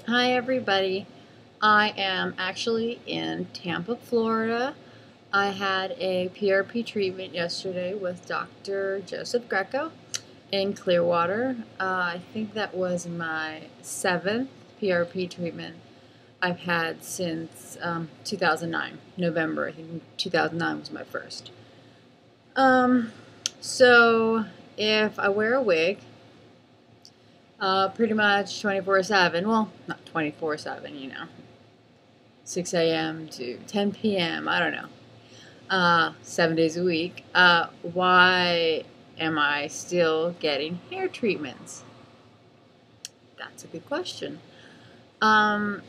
Hi everybody. I am actually in Tampa, Florida. I had a PRP treatment yesterday with Dr. Joseph Greco in Clearwater. I think that was my 7th PRP treatment I've had since 2009, November. I think 2009 was my first. So if I wear a wig, pretty much 24/7. Well, not 24/7, 6 a.m. to 10 p.m. I don't know. 7 days a week. Why am I still getting hair treatments? That's a good question. I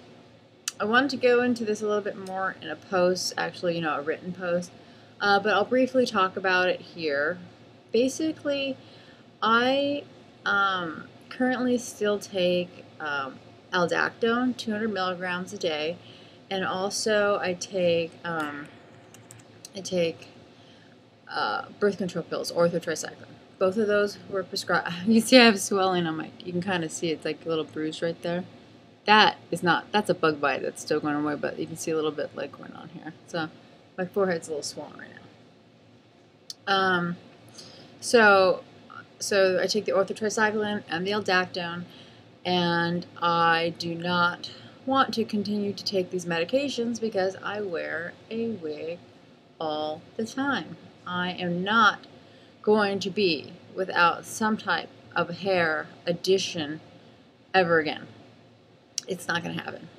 wanted to go into this a little bit more in a post, actually, a written post, but I'll briefly talk about it here. Basically, I currently still take aldactone, 200 milligrams a day, and also I take birth control pills, orthotricycline. Both of those were prescribed. You see I have swelling on my, you can kind of see it's like a little bruise right there. That is not, that's a bug bite that's still going away, but you can see a little bit like going on here. So my forehead's a little swollen right now. So I take the orthotricycline and the aldactone, and I do not want to continue to take these medications because I wear a wig all the time. I am not going to be without some type of hair addition ever again. It's not going to happen.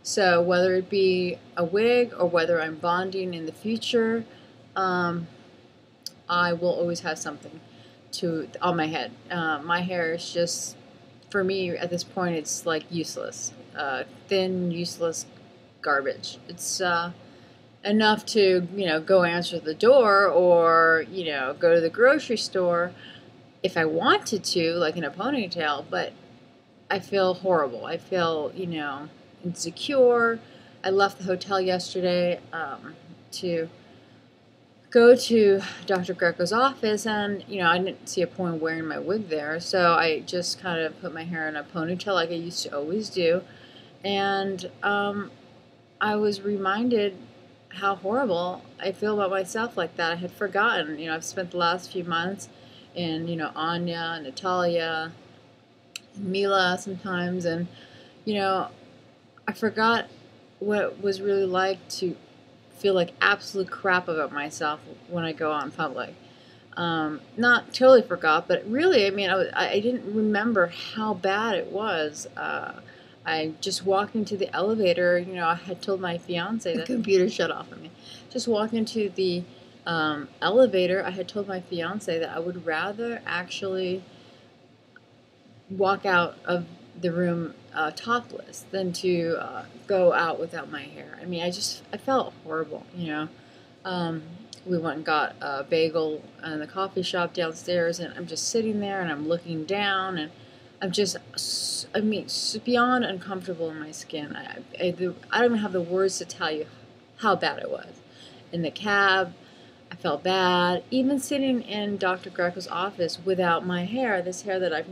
So whether it be a wig or whether I'm bonding in the future, I will always have something on my head. My hair is just, for me at this point, it's like useless, thin, useless garbage. It's enough to go answer the door or go to the grocery store if I wanted to, like in a ponytail. But I feel horrible. I feel insecure. I left the hotel yesterday to go to Dr. Greco's office, and I didn't see a point wearing my wig there, so I just kind of put my hair in a ponytail like I used to always do, and I was reminded how horrible I feel about myself like that. I had forgotten. I've spent the last few months in Anya, Natalia, Mila sometimes, and I forgot what it was really like to feel like absolute crap about myself when I go out in public. Not totally forgot, but really, I didn't remember how bad it was. I just walked into the elevator. I had told my fiance, the computer shut off on me. Just walked into the elevator. I had told my fiance that I would rather actually walk out of the room topless than to go out without my hair. I felt horrible, We went and got a bagel in the coffee shop downstairs, and I'm just sitting there and I'm looking down, and I'm just, beyond uncomfortable in my skin. I don't even have the words to tell you how bad it was. In the cab, I felt bad. Even sitting in Dr. Greco's office without my hair, this hair that I've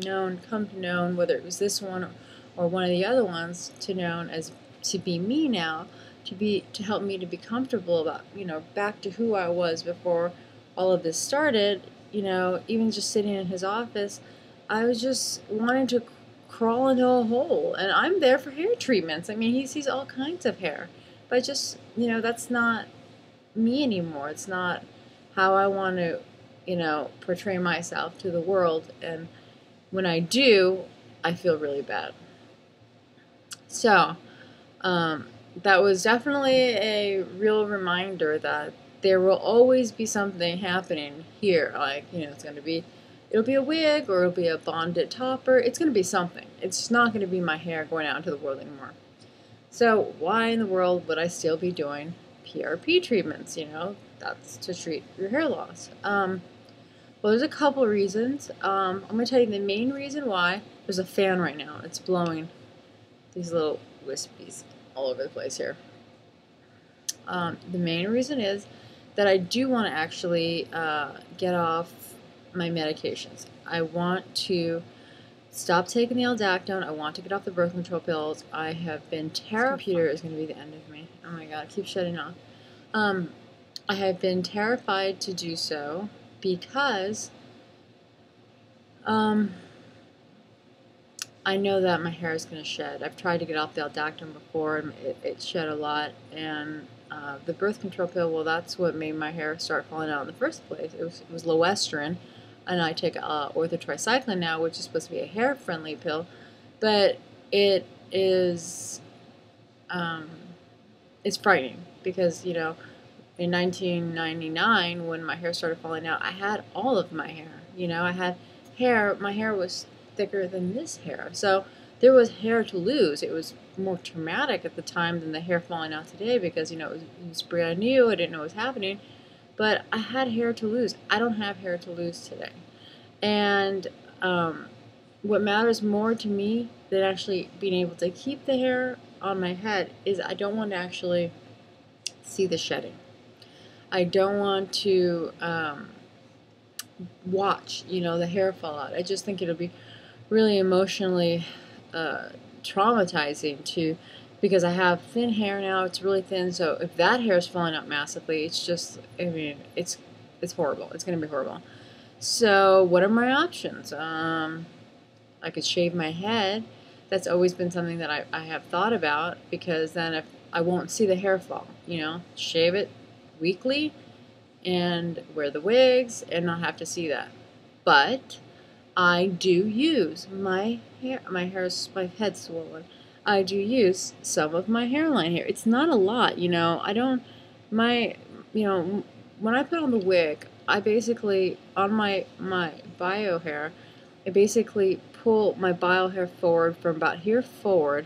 come to know, whether it was this one or one of the other ones, to be me now, to help me to be comfortable about, back to who I was before all of this started. Even just sitting in his office, I was just wanting to crawl into a hole. And I'm there for hair treatments. He sees all kinds of hair, but just, that's not me anymore. It's not how I want to, portray myself to the world. And when I do, I feel really bad. So, that was definitely a real reminder that there will always be something happening here. Like, it'll be a wig or it'll be a bonded topper. It's going to be something. It's not going to be my hair going out into the world anymore. So why in the world would I still be doing PRP treatments? That's to treat your hair loss. Well, there's a couple reasons. I'm going to tell you the main reason why. There's a fan right now. It's blowing these little wispies all over the place here. The main reason is that I do want to actually get off my medications. I want to stop taking the Aldactone. I want to get off the birth control pills. I have been terrified. This computer is going to be the end of me. Oh my god, it keeps shutting off. I have been terrified to do so because I know that my hair is going to shed. I've tried to get off the Aldactone before, and it shed a lot. And the birth control pill, well, that's what made my hair start falling out in the first place. It was Loestrin, and I take orthotricycline now, which is supposed to be a hair-friendly pill, but it is it's frightening because, you know, in 1999 when my hair started falling out, I had all of my hair. You know, I had hair. My hair was thicker than this hair, so there was hair to lose. It was more traumatic at the time than the hair falling out today because, you know, it was brand new. I didn't know what was happening, but I had hair to lose. I don't have hair to lose today. And what matters more to me than actually being able to keep the hair on my head is I don't want to actually see the shedding. I don't want to watch, you know, the hair fall out. I just think it'll be really emotionally traumatizing because I have thin hair now. It's really thin, so if that hair is falling out massively, it's just, I mean, it's horrible. It's going to be horrible. So what are my options? I could shave my head. That's always been something that I have thought about, because then if I won't see the hair fall, you know, shave it weekly and wear the wigs and not have to see that. But I do use my head's swollen. I do use some of my hairline hair. It's not a lot, you know. You know, when I put on the wig, I basically, on my bio hair, I basically pull my bio hair forward from about here forward,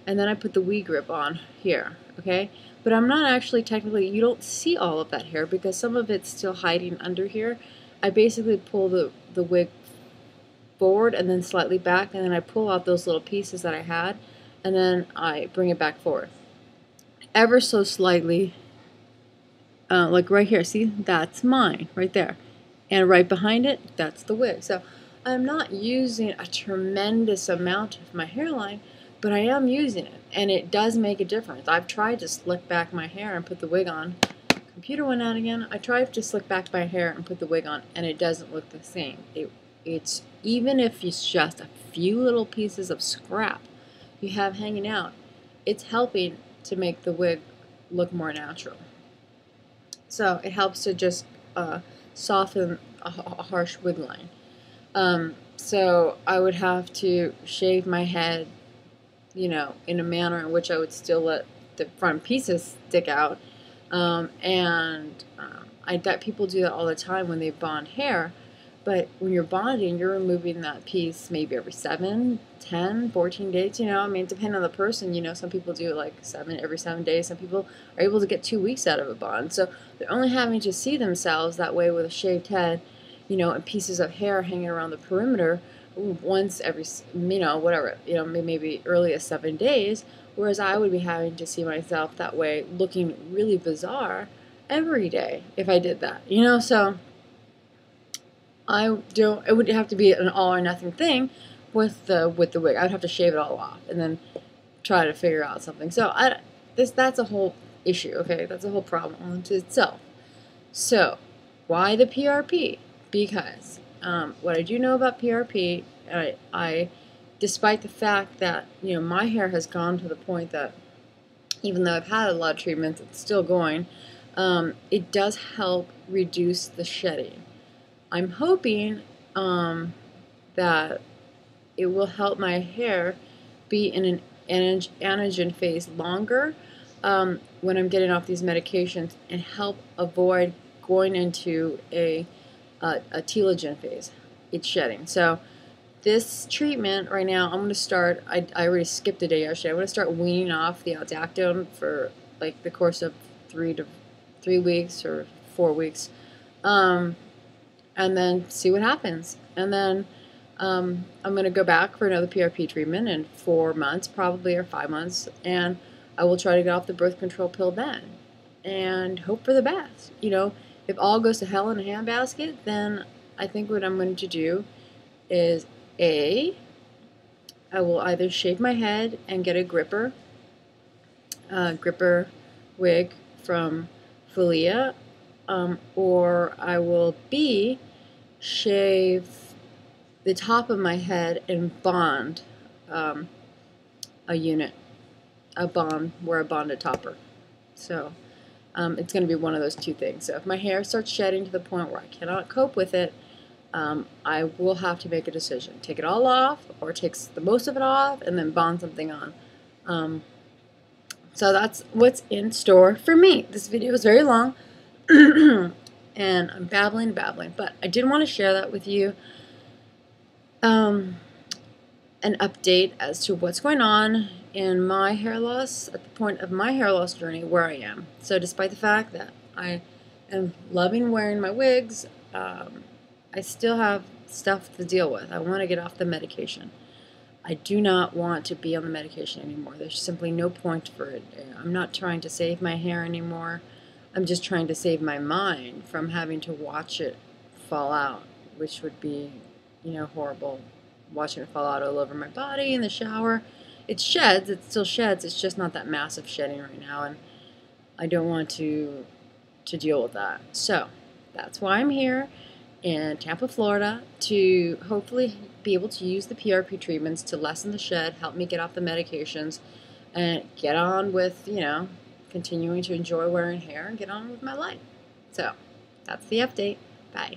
and then I put the wig grip on here, okay? But I'm not actually technically, you don't see all of that hair because some of it's still hiding under here. I basically pull the wig forward and then slightly back, and then I pull out those little pieces that I had, and then I bring it back forward. Ever so slightly, like right here, see, that's mine, right there. And right behind it, that's the wig. So I'm not using a tremendous amount of my hairline, but I am using it, and it does make a difference. I've tried to slick back my hair and put the wig on. Computer went out again. I tried to slick back my hair and put the wig on, and it doesn't look the same. It's even if it's just a few little pieces of scrap you have hanging out, it's helping to make the wig look more natural. So it helps to just soften a harsh wig line. So I would have to shave my head, you know, in a manner in which I would still let the front pieces stick out. I bet people do that all the time when they bond hair. But when you're bonding, you're removing that piece maybe every 7, 10, 14 days, you know. I mean, depending on the person, you know, some people do it like every 7 days. Some people are able to get 2 weeks out of a bond. So they're only having to see themselves that way with a shaved head, you know, and pieces of hair hanging around the perimeter once every, you know, whatever, you know, maybe early as 7 days. Whereas I would be having to see myself that way looking really bizarre every day if I did that, you know. So it would have to be an all or nothing thing with the wig. I would have to shave it all off and then try to figure out something. So that's a whole issue, okay? That's a whole problem unto itself. So why the PRP? Because what I do know about PRP, I despite the fact that, you know, my hair has gone to the point that even though I've had a lot of treatments, it's still going, it does help reduce the shedding. I'm hoping that it will help my hair be in an anagen phase longer when I'm getting off these medications, and help avoid going into a telogen phase. It's shedding. So this treatment right now, I'm going to start, I already skipped a day yesterday. I'm going to start weaning off the Aldactone for like the course of 3 weeks or 4 weeks. And then see what happens. And then I'm going to go back for another PRP treatment in 4 months, probably, or 5 months, and I will try to get off the birth control pill then, and hope for the best. You know, if all goes to hell in a handbasket, then I think what I'm going to do is I will either shave my head and get a gripper wig from Folia, or I will shave the top of my head and bond a unit, wear a bonded topper. So it's going to be one of those two things. So if my hair starts shedding to the point where I cannot cope with it, I will have to make a decision. Take it all off, or take the most of it off, and then bond something on. So that's what's in store for me. This video is very long, and I'm babbling, but I did want to share that with you. An update as to what's going on in my hair loss at the point of my hair loss journey, where I am. So despite the fact that I am loving wearing my wigs, I still have stuff to deal with. I want to get off the medication. I do not want to be on the medication anymore. There's simply no point for it. I'm not trying to save my hair anymore. I'm just trying to save my mind from having to watch it fall out, which would be, horrible. Watching it fall out all over my body in the shower. It sheds, it still sheds, it's just not that massive shedding right now, and I don't want to deal with that. So that's why I'm here in Tampa, Florida, to hopefully be able to use the PRP treatments to lessen the shed, help me get off the medications, and get on with, continuing to enjoy wearing hair and get on with my life. So that's the update. Bye.